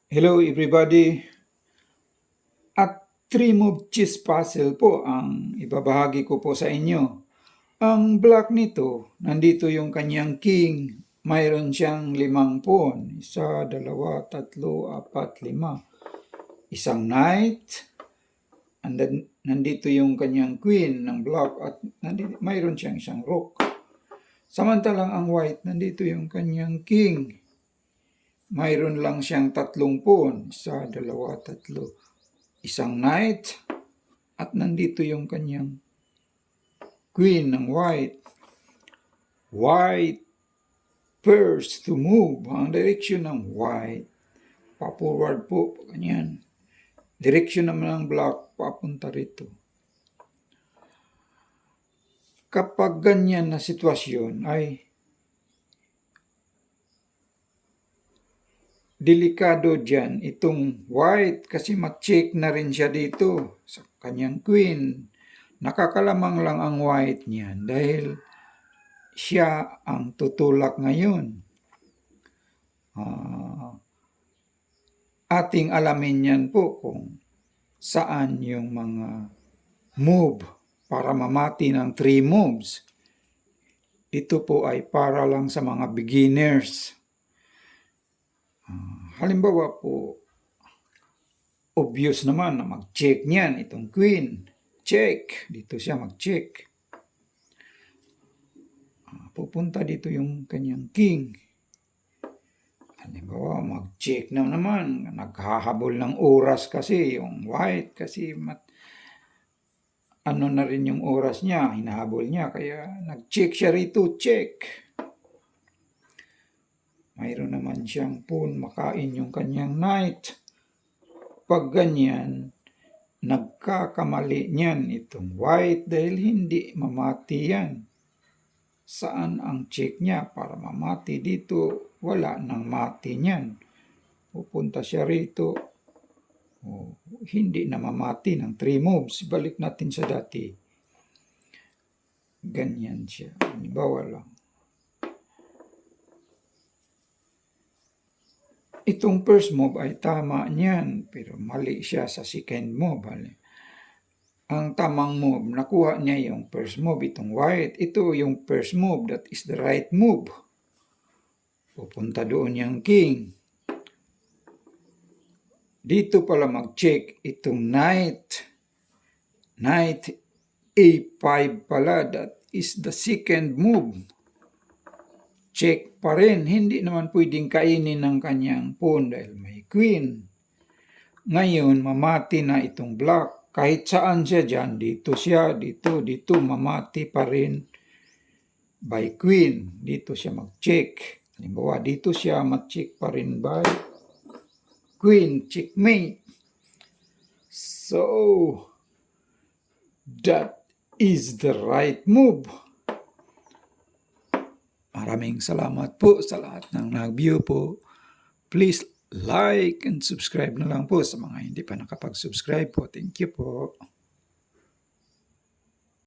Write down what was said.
Hello everybody! At 3-move chess puzzle po ang ibabahagi ko po sa inyo. Ang block nito, nandito yung kanyang king. Mayroon siyang 5 pawn. 1, 2, 3, 4, 5. Isang knight. And then, nandito yung kanyang queen ng block at mayroon siyang isang rook. Samantalang ang white, nandito yung kanyang king. Mayroon lang siyang 3 pawn. 1, 2, 3. Isang knight. At nandito yung kanyang queen ng white. White first to move. Ang direksyon ng white, pa-forward po. Ganyan. Direksyon naman ng black, papunta rito. Kapag ganyan na sitwasyon ay delikado dyan itong white kasi mag-check na rin siya dito sa kanyang queen. Nakakalamang lang ang white niyan dahil siya ang tutulak ngayon. Ating alamin yan po kung saan yung mga move para mamati ng 3 moves. Ito po ay para lang sa mga beginners. Halimbawa po, obvious naman na mag-check niyan itong queen. Check. Dito siya mag-check. Pupunta dito yung kanyang king. Halimbawa, mag-check na naman. Naghahabol ng oras kasi yung white kasi ano na rin yung oras niya, hinahabol niya. Kaya nag-check siya rito, check. Mayroon naman siyang pawn, makain yung kanyang knight. Pag ganyan, nagkakamali niyan itong white dahil hindi mamati yan. Saan ang check niya para mamati dito? Wala nang mati niyan. Pupunta siya rito. Hindi na mamati ng 3 moves. Balik natin sa dati. Ganyan siya. Halimbawa lang. Itong first move ay tama niyan, pero mali siya sa second move. Ang tamang move, nakuha niya yung first move, itong white. Ito yung first move, that is the right move. Pupunta doon yung king. Dito pala mag-check itong knight. Knight A5 pala, that is the second move. Check pa rin, hindi naman pwedeng kainin ng kanyang pawn dahil may queen. Ngayon, mamati na itong black. Kahit saan siya dyan, dito siya, dito, mamati pa rin by queen. Dito siya mag-check. Halimbawa, dito siya mag-check pa rin by queen, checkmate. So, that is the right move. Maraming salamat po sa lahat ng nag-view po. Please like and subscribe na lang po sa mga hindi pa nakapag-subscribe po. Thank you po.